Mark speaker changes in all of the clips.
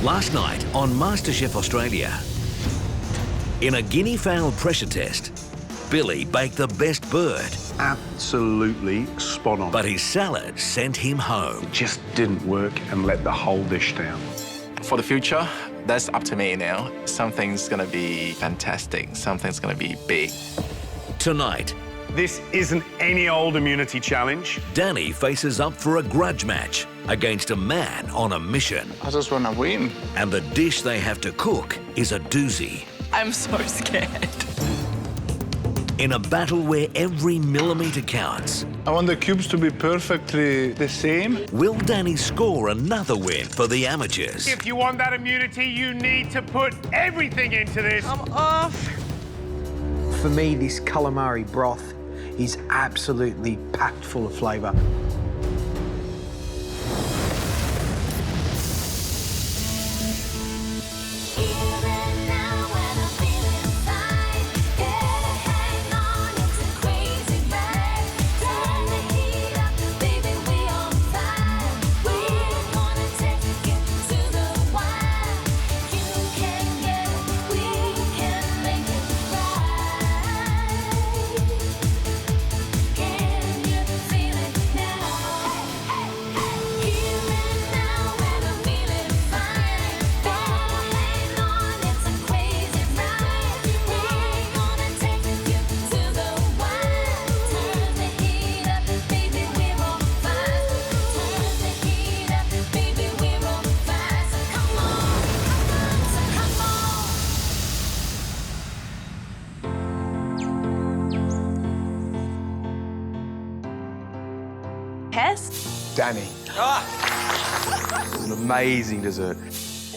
Speaker 1: Last night on MasterChef Australia, in a Guinea fowl pressure test, Billy baked the best bird.
Speaker 2: Absolutely spot on.
Speaker 1: But his salad sent him home.
Speaker 2: Just didn't work and let the whole dish down.
Speaker 3: For the future, that's up to me now. Something's gonna be fantastic. Something's gonna be big.
Speaker 1: Tonight,
Speaker 2: This isn't any old immunity challenge.
Speaker 1: Danny faces up for a grudge match against a man on a mission.
Speaker 4: I just want to win.
Speaker 1: And the dish they have to cook is a doozy.
Speaker 5: I'm so scared.
Speaker 1: In a battle where every millimetre counts,
Speaker 4: I want the cubes to be perfectly the same.
Speaker 1: will Danny score another win for the amateurs?
Speaker 2: If you want that immunity, you need to put everything into this.
Speaker 5: I'm off.
Speaker 6: For me, this calamari broth is absolutely packed full of flavour.
Speaker 7: Danny. It's an amazing dessert.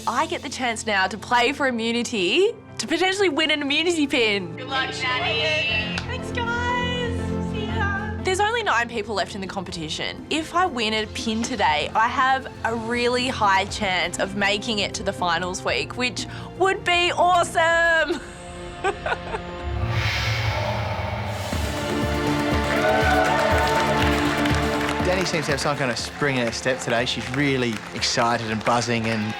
Speaker 5: I get the chance now to play for immunity to potentially win an immunity pin. Good luck, Danny. Thanks, guys. See ya. There's only 9 people left in the competition. If I win a pin today, I have a really high chance of making it to the finals week, which would be awesome.
Speaker 3: Danny seems to have some kind of spring in her step today. She's really excited and buzzing, and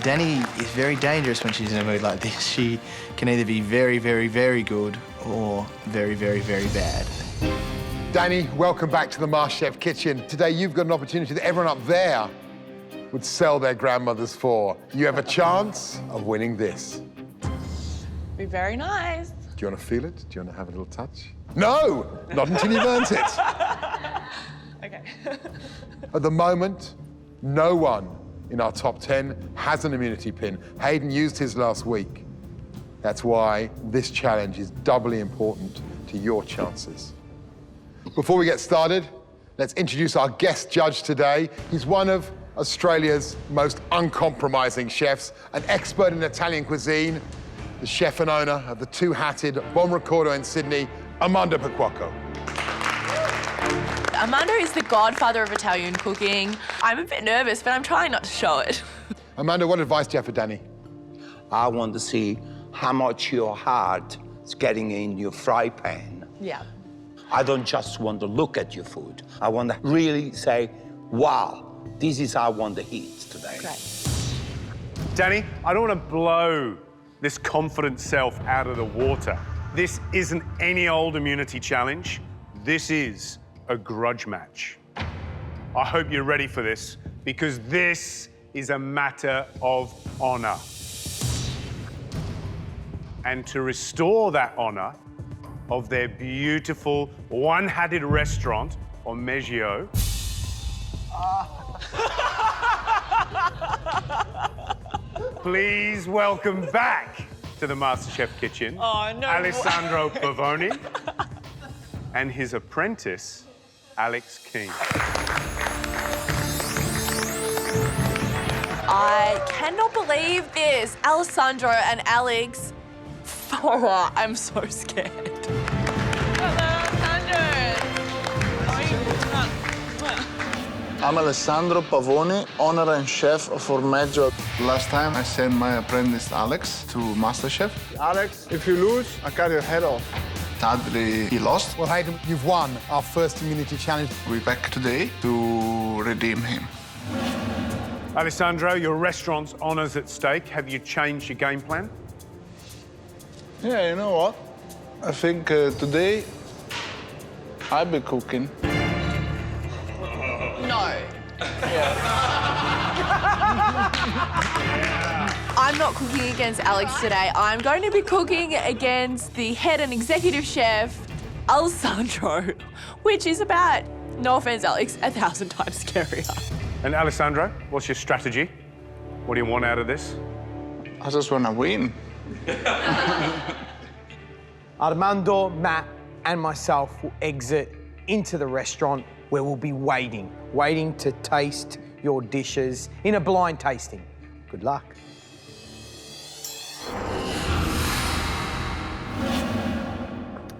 Speaker 3: Danny is very dangerous when she's in a mood like this. She can either be very, very, very good or very, very, very bad.
Speaker 7: Danny, welcome back to the MasterChef kitchen. Today you've got an opportunity that everyone up there would sell their grandmothers for. You have a chance of winning this.
Speaker 5: Be very nice.
Speaker 7: Do you want to feel it? Do you want to have a little touch? No, not until you've earned it.
Speaker 5: Okay.
Speaker 7: At the moment, no one in our top 10 has an immunity pin. Hayden used his last week. That's why this challenge is doubly important to your chances. Before we get started, let's introduce our guest judge today. He's one of Australia's most uncompromising chefs, an expert in Italian cuisine, the chef and owner of the two-hatted Bon Ricordo in Sydney, Armando Pequacco.
Speaker 5: Armando is the godfather of Italian cooking. I'm a bit nervous, but I'm trying not to show it.
Speaker 7: Armando, what advice do you have for Danny?
Speaker 8: I want to see how much your heart is getting in your fry pan.
Speaker 5: Yeah.
Speaker 8: I don't just want to look at your food. I want to really say, wow, this is how I want to eat today.
Speaker 5: Great.
Speaker 2: Danny, I don't want to blow this confident self out of the water. This isn't any old immunity challenge. This is a grudge match. I hope you're ready for this, because this is a matter of honor. And to restore that honor of their beautiful one-hatted restaurant on Mehigan, please welcome back to the MasterChef kitchen, Alessandro Pavoni and his apprentice, Alex King.
Speaker 5: I cannot believe this. Alessandro and Alex. Oh, I'm so scared.
Speaker 4: I'm Alessandro Pavoni, owner and chef for Meggio. Last time I sent my apprentice Alex to MasterChef. Alex, if you lose, I cut your head off. Sadly, he lost.
Speaker 7: Well, Hayden, you've won our first immunity challenge.
Speaker 4: We're back today to redeem him.
Speaker 2: Alessandro, your restaurant's honours at stake. Have you changed your game plan?
Speaker 4: Yeah, you know what? I think today I'll be cooking.
Speaker 5: No. I'm not cooking against Alex today. I'm going to be cooking against the head and executive chef, Alessandro, which is about, no offence, Alex, 1,000 times scarier.
Speaker 2: And Alessandro, what's your strategy? What do you want out of this?
Speaker 4: I just want to win.
Speaker 6: Armando, Matt, and myself will exit into the restaurant where we'll be waiting to taste your dishes in a blind tasting. Good luck.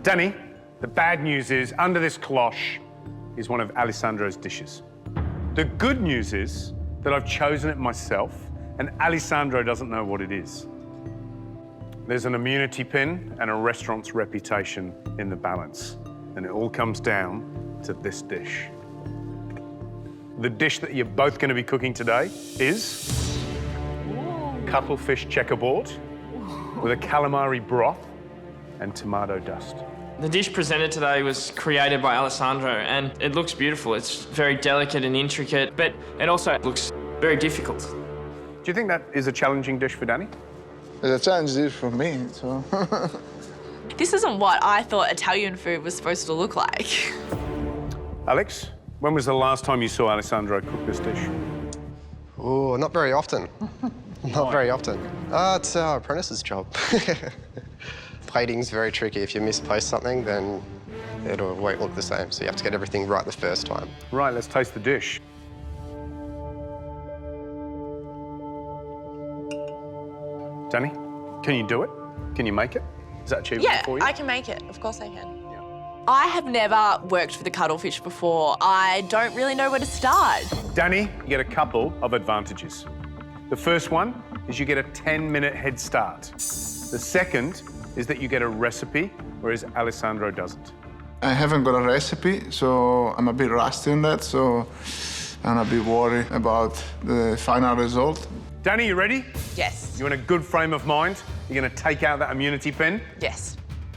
Speaker 2: Danny, the bad news is under this cloche is one of Alessandro's dishes. The good news is that I've chosen it myself and Alessandro doesn't know what it is. There's an immunity pin and a restaurant's reputation in the balance, and it all comes down to this dish. The dish that you're both going to be cooking today is Cuttlefish Checkerboard with a Calamari broth and tomato dust.
Speaker 9: The dish presented today was created by Alessandro and it looks beautiful. It's very delicate and intricate, but it also looks very difficult.
Speaker 2: Do you think that is a challenging dish for Danny?
Speaker 4: It's a challenge dish for me, so...
Speaker 5: This isn't what I thought Italian food was supposed to look like.
Speaker 2: Alex, when was the last time you saw Alessandro cook this dish?
Speaker 10: Oh, not very often. Not very often. It's our apprentice's job. Plating's very tricky. If you misplace something, then it won't look the same. So you have to get everything right the first time.
Speaker 2: Right, let's taste the dish. Danny, can you do it? Can you make it? Is that achievable for you?
Speaker 5: Yeah, I can make it. Of course I can. I have never worked for the Cuttlefish before. I don't really know where to start.
Speaker 2: Danny, you get a couple of advantages. The first one is you get a 10-minute head start. The second is that you get a recipe, whereas Alessandro doesn't.
Speaker 4: I haven't got a recipe, so I'm a bit rusty on that, so I'm a bit worried about the final result.
Speaker 2: Danny, you ready?
Speaker 5: Yes.
Speaker 2: You in a good frame of mind? You're going to take out that immunity pin?
Speaker 5: Yes.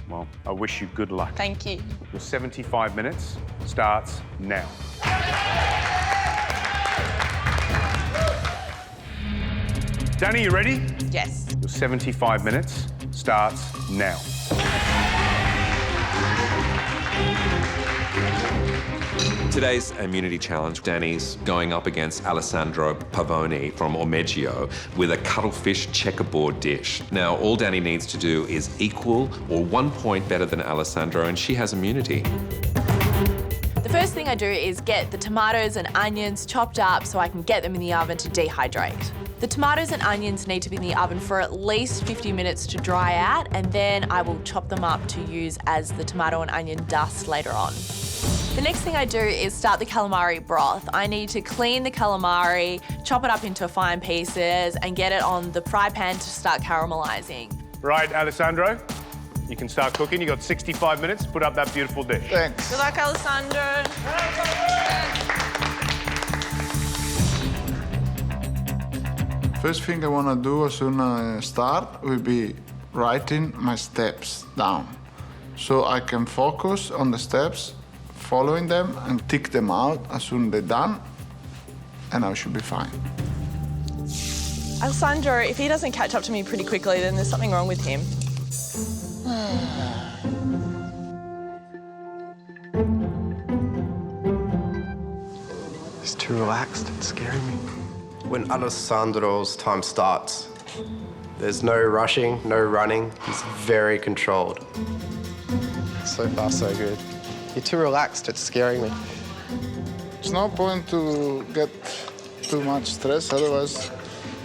Speaker 2: Well, I wish you good luck.
Speaker 5: Thank you.
Speaker 2: Your 75 minutes starts now. Danny, you ready?
Speaker 5: Yes.
Speaker 2: Your 75 minutes starts now.
Speaker 11: Today's immunity challenge, Danny's going up against Alessandro Pavoni from Ormeggio with a cuttlefish checkerboard dish. Now, all Danny needs to do is equal or 1 point better than Alessandro, and she has immunity.
Speaker 5: The first thing I do is get the tomatoes and onions chopped up so I can get them in the oven to dehydrate. The tomatoes and onions need to be in the oven for at least 50 minutes to dry out, and then I will chop them up to use as the tomato and onion dust later on. The next thing I do is start the calamari broth. I need to clean the calamari, chop it up into fine pieces, and get it on the fry pan to start caramelizing.
Speaker 2: Right, Alessandro, you can start cooking. You got 65 minutes to put up that beautiful dish.
Speaker 4: Thanks.
Speaker 5: Good luck, Alessandro.
Speaker 4: First thing I want to do as soon as I start will be writing my steps down so I can focus on the steps, following them and tick them out as soon as they're done, and I should be fine.
Speaker 5: Alessandro, if he doesn't catch up to me pretty quickly, then there's something wrong with him.
Speaker 10: He's too relaxed. It's scaring me. When Alessandro's time starts, there's no rushing, no running. He's very controlled. So far, so good. You're too relaxed. It's scaring me.
Speaker 4: It's no point to get too much stress, otherwise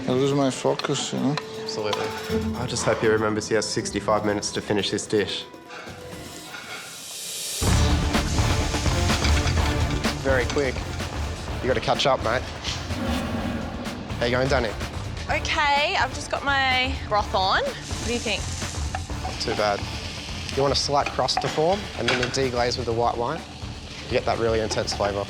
Speaker 4: I lose my focus, you know?
Speaker 10: Absolutely. I just hope he remembers he has 65 minutes to finish this dish. Very quick. You got to catch up, mate. How you going, Danny?
Speaker 5: Okay, I've just got my broth on. What do you think?
Speaker 10: Not too bad. You want a slight crust to form, and then you deglaze with the white wine. You get that really intense flavour.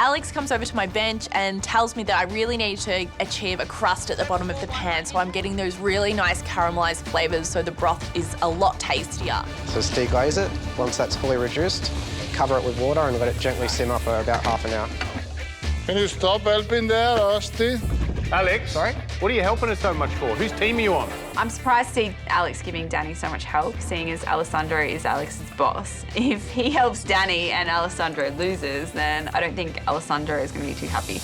Speaker 5: Alex comes over to my bench and tells me that I really need to achieve a crust at the bottom of the pan, so I'm getting those really nice caramelised flavours so the broth is a lot tastier.
Speaker 10: So deglaze it. Once that's fully reduced, cover it with water and let it gently simmer for about half an hour.
Speaker 4: Can you stop helping there, Rusty?
Speaker 2: Alex, sorry? What are you helping us so much for? Whose team are you on?
Speaker 12: I'm surprised to see Alex giving Danny so much help, seeing as Alessandro is Alex's boss. If he helps Danny and Alessandro loses, then I don't think Alessandro is going to be too happy.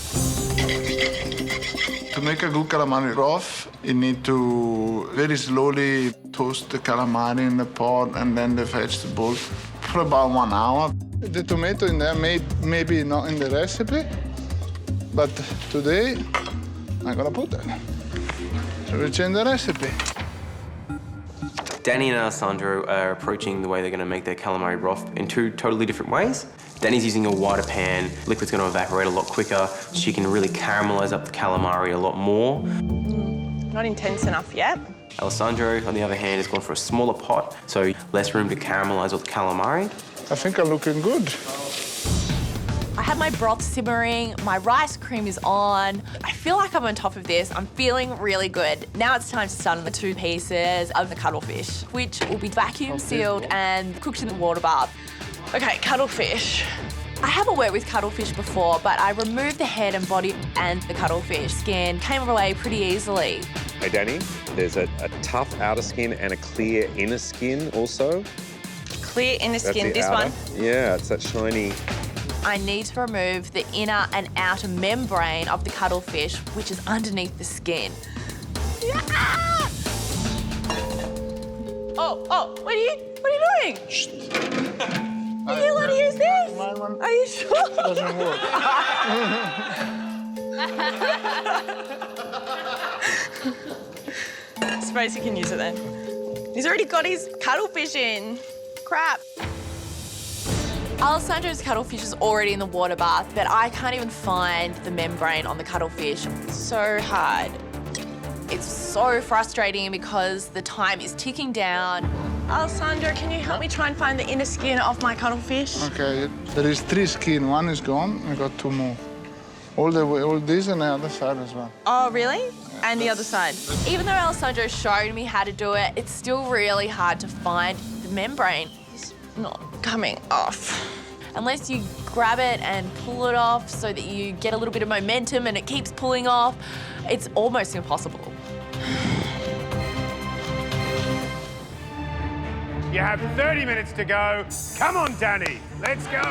Speaker 4: To make a good calamari broth, you need to very slowly toast the calamari in the pot and then the vegetables for about 1 hour. The tomato in there maybe not in the recipe, but today I'm gonna put that. So we change the recipe.
Speaker 13: Danny and Alessandro are approaching the way they're going to make their calamari broth in 2 totally different ways. Danny's using a wider pan. Liquid's going to evaporate a lot quicker. She can really caramelise up the calamari a lot more.
Speaker 5: Not intense enough yet.
Speaker 13: Alessandro, on the other hand, has gone for a smaller pot, so less room to caramelise all the calamari.
Speaker 4: I think I'm looking good.
Speaker 5: I have my broth simmering, my rice cream is on. I feel like I'm on top of this. I'm feeling really good. Now it's time to start on the 2 pieces of the cuttlefish, which will be vacuum sealed and cooked in the water bath. Okay, cuttlefish. I haven't worked with cuttlefish before, but I removed the head and body and the cuttlefish skin came away pretty easily.
Speaker 11: Hey, Danny, there's a tough outer skin and a clear inner skin also.
Speaker 5: Clear inner
Speaker 11: That's
Speaker 5: skin,
Speaker 11: the
Speaker 5: this
Speaker 11: outer.
Speaker 5: one.
Speaker 11: Yeah, it's that shiny.
Speaker 5: I need to remove the inner and outer membrane of the cuttlefish, which is underneath the skin. Ah! Oh, what are you doing? Shh. Are you allowed to use this? Are you sure?
Speaker 4: Doesn't work.
Speaker 5: I suppose you can use it then. He's already got his cuttlefish in. Crap. Alessandro's cuttlefish is already in the water bath, but I can't even find the membrane on the cuttlefish. It's so hard. It's so frustrating because the time is ticking down. Alessandro, can you help me try and find the inner skin of my cuttlefish?
Speaker 4: Okay, there is 3 skin. 1 is gone. I got 2 more. All this and the other side as well.
Speaker 5: Oh, really? Yeah, and the other side. Even though Alessandro showed me how to do it, it's still really hard to find the membrane. It's not coming off. Unless you grab it and pull it off so that you get a little bit of momentum and it keeps pulling off, it's almost impossible.
Speaker 2: You have 30 minutes to go. Come on, Danny, let's go.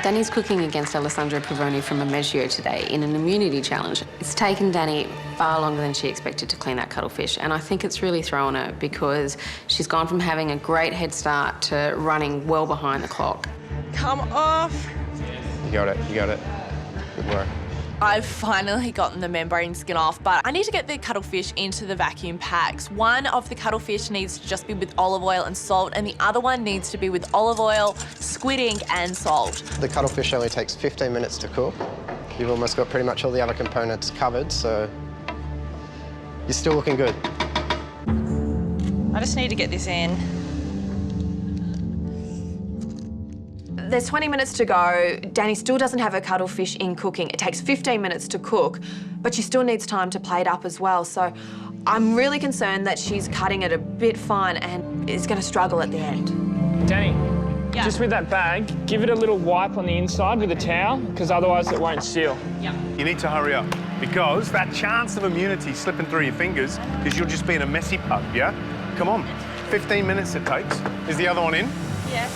Speaker 14: Danny's cooking against Alessandro Pavoni from Mehigan today in an immunity challenge. It's taken Danny far longer than she expected to clean that cuttlefish, and I think it's really thrown her because she's gone from having a great head start to running well behind the clock.
Speaker 5: Come off.
Speaker 10: You got it. Good work.
Speaker 5: I've finally gotten the membrane skin off, but I need to get the cuttlefish into the vacuum packs. One of the cuttlefish needs to just be with olive oil and salt, and the other one needs to be with olive oil, squid ink, and salt.
Speaker 10: The cuttlefish only takes 15 minutes to cook. You've almost got pretty much all the other components covered, so you're still looking good.
Speaker 5: I just need to get this in.
Speaker 12: There's 20 minutes to go. Danny still doesn't have her cuttlefish in cooking. It takes 15 minutes to cook, but she still needs time to plate up as well. So I'm really concerned that she's cutting it a bit fine and is going to struggle at the end.
Speaker 9: Danny, just with that bag, give it a little wipe on the inside with a towel, because otherwise it won't seal.
Speaker 5: Yeah.
Speaker 2: You need to hurry up because that chance of immunity slipping through your fingers because you'll just be in a messy pub, yeah? Come on, 15 minutes it takes. Is the other one in?
Speaker 5: Yeah.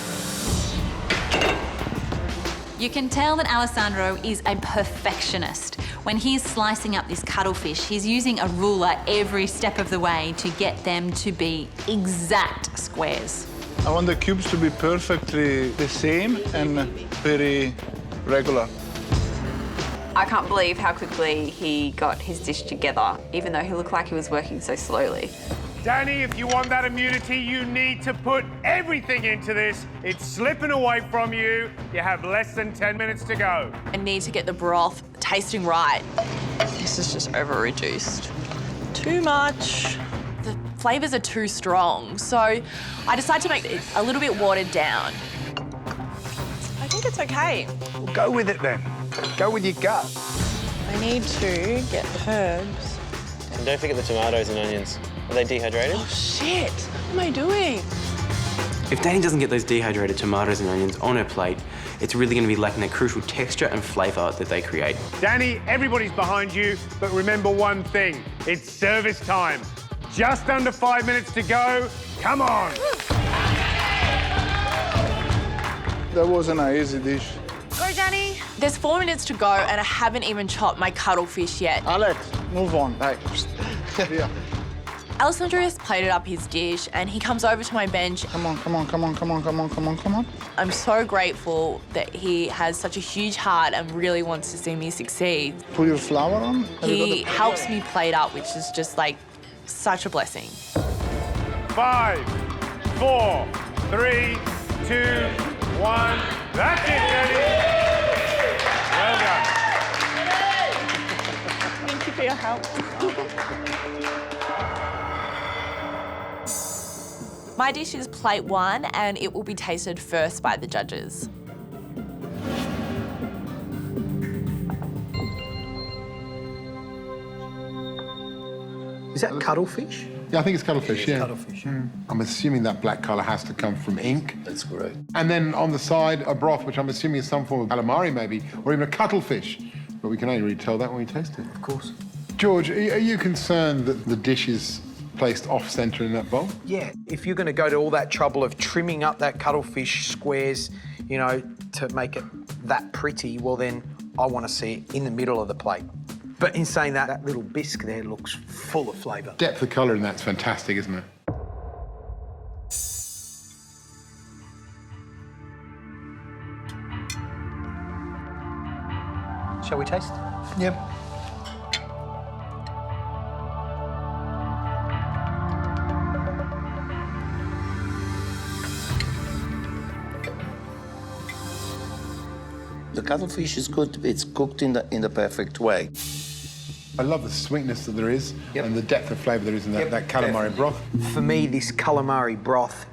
Speaker 15: You can tell that Alessandro is a perfectionist. When he's slicing up this cuttlefish, he's using a ruler every step of the way to get them to be exact squares.
Speaker 4: I want the cubes to be perfectly the same and very regular.
Speaker 12: I can't believe how quickly he got his dish together, even though he looked like he was working so slowly.
Speaker 2: Danny, if you want that immunity, you need to put everything into this. It's slipping away from you. You have less than 10 minutes to go.
Speaker 5: I need to get the broth tasting right. This is just over-reduced. Too much. The flavours are too strong, so I decided to make it a little bit watered down. I think it's okay.
Speaker 2: Well, go with it then.
Speaker 6: Go with your gut.
Speaker 16: I need to get herbs.
Speaker 13: And don't forget the tomatoes and onions. Are they dehydrated?
Speaker 16: Oh, shit. What am I doing?
Speaker 13: If Dani doesn't get those dehydrated tomatoes and onions on her plate, it's really going to be lacking that crucial texture and flavour that they create.
Speaker 2: Dani, everybody's behind you, but remember one thing. It's service time. Just under 5 minutes to go. Come on.
Speaker 4: That wasn't an easy dish.
Speaker 5: Go, Dani. There's 4 minutes to go, and I haven't even chopped my cuttlefish yet.
Speaker 4: Alex, move on. Hey. Yeah.
Speaker 5: Alessandro has plated up his dish, and he comes over to my bench.
Speaker 4: Come on, come on, come on, come on, come on, come on, come on.
Speaker 5: I'm so grateful that he has such a huge heart and really wants to see me succeed.
Speaker 4: Put your flour on.
Speaker 5: He helps me plate up, which is just like such a blessing.
Speaker 2: 5, 4, 3, 2, 1. That's it, Dani. Well done.
Speaker 16: Thank you for your help.
Speaker 5: My dish is plate 1, and it will be tasted first by the judges.
Speaker 6: Is that cuttlefish?
Speaker 7: Yeah, I think it's cuttlefish, yeah.
Speaker 6: Cuttlefish.
Speaker 7: I'm assuming that black colour has to come from ink.
Speaker 10: That's correct.
Speaker 7: And then on the side, a broth, which I'm assuming is some form of calamari maybe, or even a cuttlefish. But we can only really tell that when we taste it.
Speaker 6: Of course.
Speaker 7: George, are you concerned that the dish is placed off-centre in that bowl?
Speaker 6: Yeah, if you're going to go to all that trouble of trimming up that cuttlefish squares, you know, to make it that pretty, well then I want to see it in the middle of the plate. But in saying that, that little bisque there looks full of flavour.
Speaker 7: Depth of colour in that's fantastic, isn't it?
Speaker 6: Shall we taste?
Speaker 7: Yep.
Speaker 8: The cuttlefish is good. It's cooked in the perfect way.
Speaker 7: I love the sweetness that there is and the depth of flavour there is in that calamari broth.
Speaker 6: For me, this calamari broth,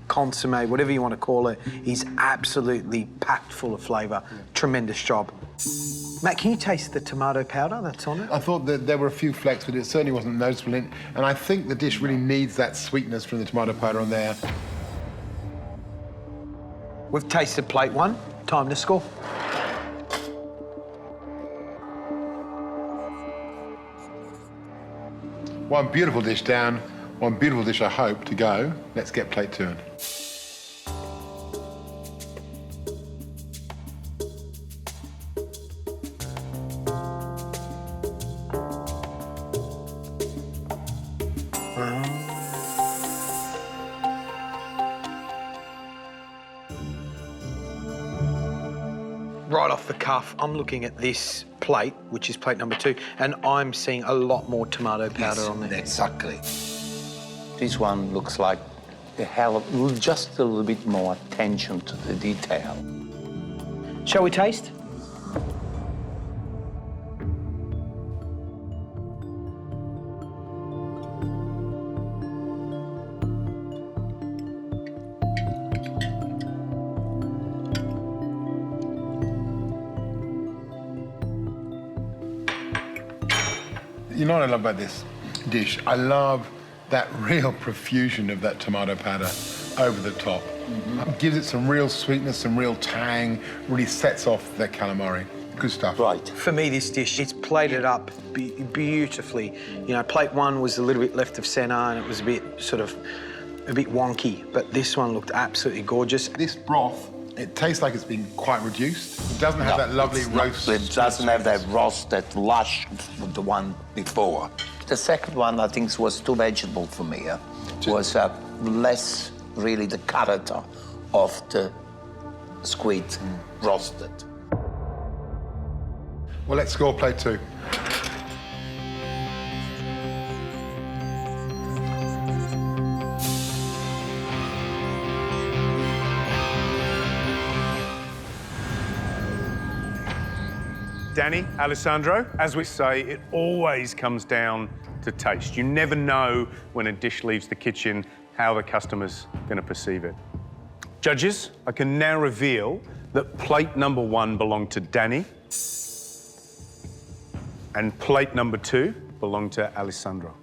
Speaker 6: consommé, whatever you want to call it, is absolutely packed full of flavour. Tremendous job. Matt, can you taste the tomato powder that's on it?
Speaker 7: I thought that there were a few flecks, but it certainly wasn't noticeable. And I think the dish really needs that sweetness from the tomato powder on there.
Speaker 6: We've tasted plate 1. Time to score.
Speaker 7: One beautiful dish down, one beautiful dish I hope to go. Let's get plate 2 in.
Speaker 6: Right off the cuff, I'm looking at this plate, which is plate number 2, and I'm seeing a lot more tomato powder on there.
Speaker 8: Exactly. This one looks like just a little bit more attention to the detail.
Speaker 6: Shall we taste?
Speaker 7: You know what I love about this dish? I love that real profusion of that tomato powder over the top. It gives it some real sweetness, some real tang, really sets off that calamari. Good stuff.
Speaker 8: Right.
Speaker 6: For me, this dish, it's plated up beautifully. You know, plate 1 was a little bit left of centre and it was a bit wonky, but this one looked absolutely gorgeous.
Speaker 7: This broth, it tastes like it's been quite reduced. It doesn't have that lovely roast.
Speaker 8: It doesn't have that roast, that lush, the one before. The second one, I think, was too vegetable for me. Was less really the character of the squid roasted.
Speaker 7: Well, let's score plate 2.
Speaker 2: Dani, Alessandro, as we say, it always comes down to taste. You never know when a dish leaves the kitchen how the customer's going to perceive it. Judges, I can now reveal that plate number 1 belonged to Dani And plate number 2 belonged to Alessandro.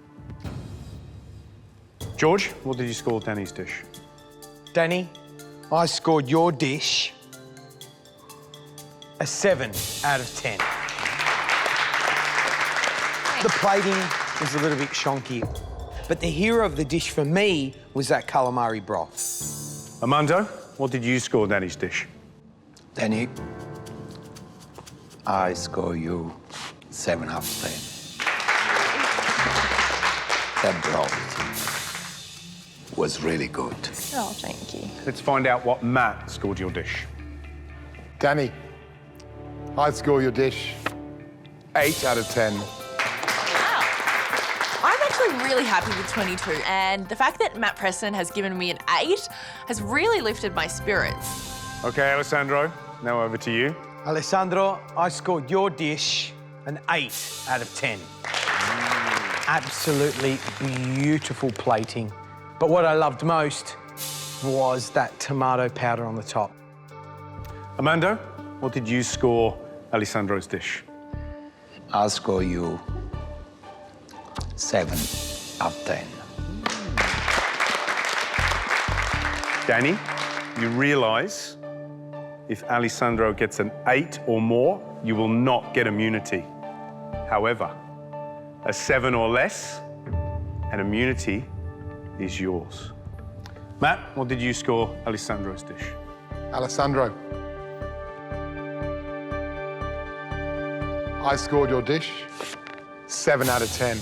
Speaker 2: George, what did you score Danny's dish?
Speaker 6: Danny, I scored your dish a 7 out of 10. The plating was a little bit shonky, but the hero of the dish for me was that calamari broth.
Speaker 2: Armando, what did you score Danny's dish?
Speaker 8: Danny, I score you 7 out of 10. That broth was really good.
Speaker 16: Oh, thank you.
Speaker 2: Let's find out what Matt scored your dish.
Speaker 7: Danny, I'd score your dish 8 out of 10.
Speaker 5: I'm actually really happy with 22, and the fact that Matt Preston has given me an 8 has really lifted my spirits.
Speaker 2: Okay, Alessandro, now over to you.
Speaker 6: Alessandro, I scored your dish an 8 out of 10. Absolutely beautiful plating. But what I loved most was that tomato powder on the top.
Speaker 2: Armando, what did you score Alessandro's dish?
Speaker 8: I'll score you 7 out of 10.
Speaker 2: Danny, you realise if Alessandro gets an 8 or more, you will not get immunity. However, a 7 or less, and immunity is yours. Matt, what did you score Alessandro's dish?
Speaker 7: Alessandro, I scored your dish 7 out of 10.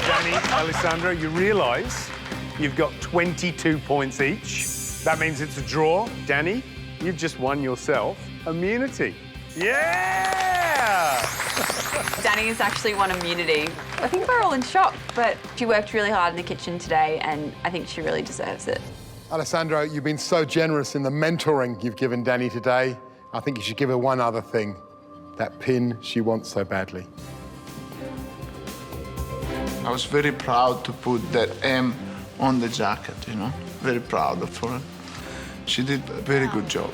Speaker 2: Danny, Alessandro, you realise you've got 22 points each. That means it's a draw. Danny, you've just won yourself immunity. Yeah!
Speaker 17: Danny's actually won immunity. I think we're all in shock, but she worked really hard in the kitchen today, and I think she really deserves it.
Speaker 7: Alessandro, you've been so generous in the mentoring you've given Danny today. I think you should give her one other thing, that pin she wants so badly.
Speaker 4: I was very proud to put that M on the jacket, you know? Very proud of her. She did a very good job.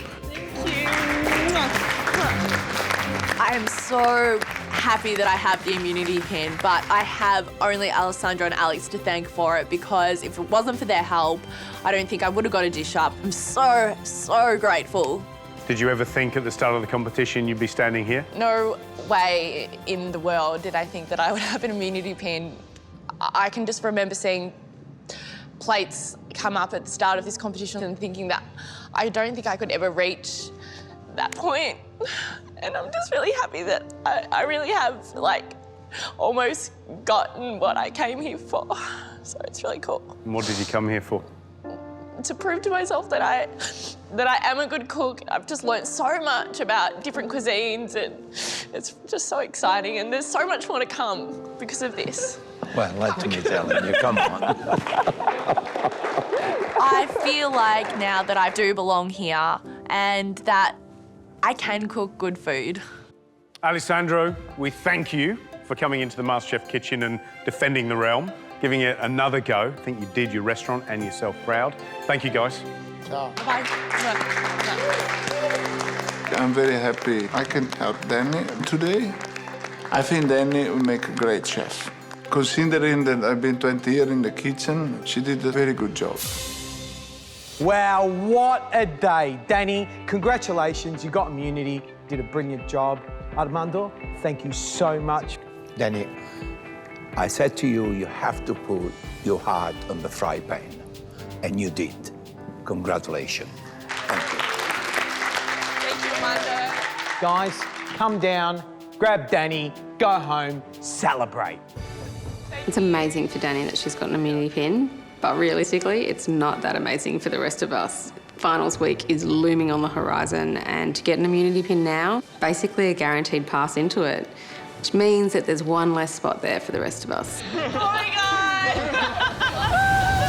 Speaker 5: I am so happy that I have the immunity pin, but I have only Alessandro and Alex to thank for it, because if it wasn't for their help, I don't think I would have got a dish up. I'm so, so grateful.
Speaker 2: Did you ever think at the start of the competition you'd be standing here?
Speaker 16: No way in the world did I think that I would have an immunity pin. I can just remember seeing plates come up at the start of this competition and thinking that I don't think I could ever reach that point. And I'm just really happy that I really have, like, almost gotten what I came here for. So it's really cool.
Speaker 2: And what did you come here for?
Speaker 16: To prove to myself that I am a good cook. I've just learned so much about different cuisines, and it's just so exciting, and there's so much more to come because of this.
Speaker 8: Well, let me tell you, come on.
Speaker 5: I feel like now that I do belong here and that I can cook good food.
Speaker 2: Alessandro, we thank you for coming into the MasterChef kitchen and defending the realm, giving it another go. I think you did your restaurant and yourself proud. Thank you, guys.
Speaker 4: Ciao.
Speaker 5: Bye.
Speaker 4: I'm very happy I can help Danny today. I think Danny will make a great chef. Considering that I've been 20 years in the kitchen, she did a very good job.
Speaker 6: Wow, what a day. Danny, congratulations, you got immunity, did a brilliant job. Armando, thank you so much.
Speaker 8: Danny, I said to you, you have to put your heart on the fry pan, and you did. Congratulations. Thank you.
Speaker 16: Thank you, Armando.
Speaker 6: Guys, come down, grab Danny, go home, celebrate.
Speaker 14: It's amazing for Danny that she's got an immunity pin, but realistically, it's not that amazing for the rest of us. Finals week is looming on the horizon, and to get an immunity pin now, basically a guaranteed pass into it, which means that there's one less spot there for the rest of us.
Speaker 16: Oh my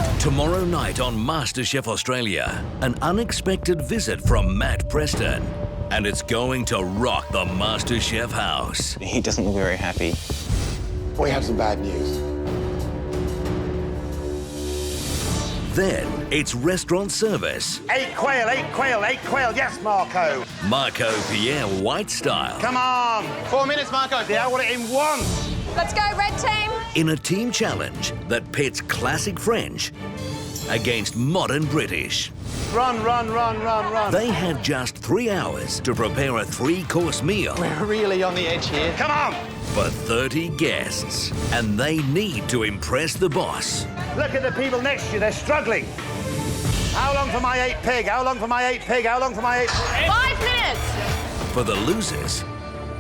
Speaker 16: God!
Speaker 1: Tomorrow night on MasterChef Australia, an unexpected visit from Matt Preston. And it's going to rock the MasterChef house.
Speaker 13: He doesn't look very happy.
Speaker 7: We have some bad news.
Speaker 1: Then it's restaurant service.
Speaker 18: 8 quail, 8 quail, 8 quail. Yes, Marco.
Speaker 1: Marco Pierre White style.
Speaker 18: Come on. 4 minutes, Marco. Yeah, I want it in 1.
Speaker 12: Let's go, red team.
Speaker 1: In a team challenge that pits classic French against modern British.
Speaker 18: Run, run, run, run, run.
Speaker 1: They had just 3 hours to prepare a 3-course meal.
Speaker 3: We're really on the edge here.
Speaker 18: Come on.
Speaker 1: For 30 guests. And they need to impress the boss.
Speaker 18: Look at the people next to you. They're struggling. How long for my 8 pig? How long for my 8 pig? How long for my 8 pig?
Speaker 5: 5 minutes.
Speaker 1: For the losers,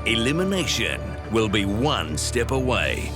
Speaker 1: elimination will be 1 step away.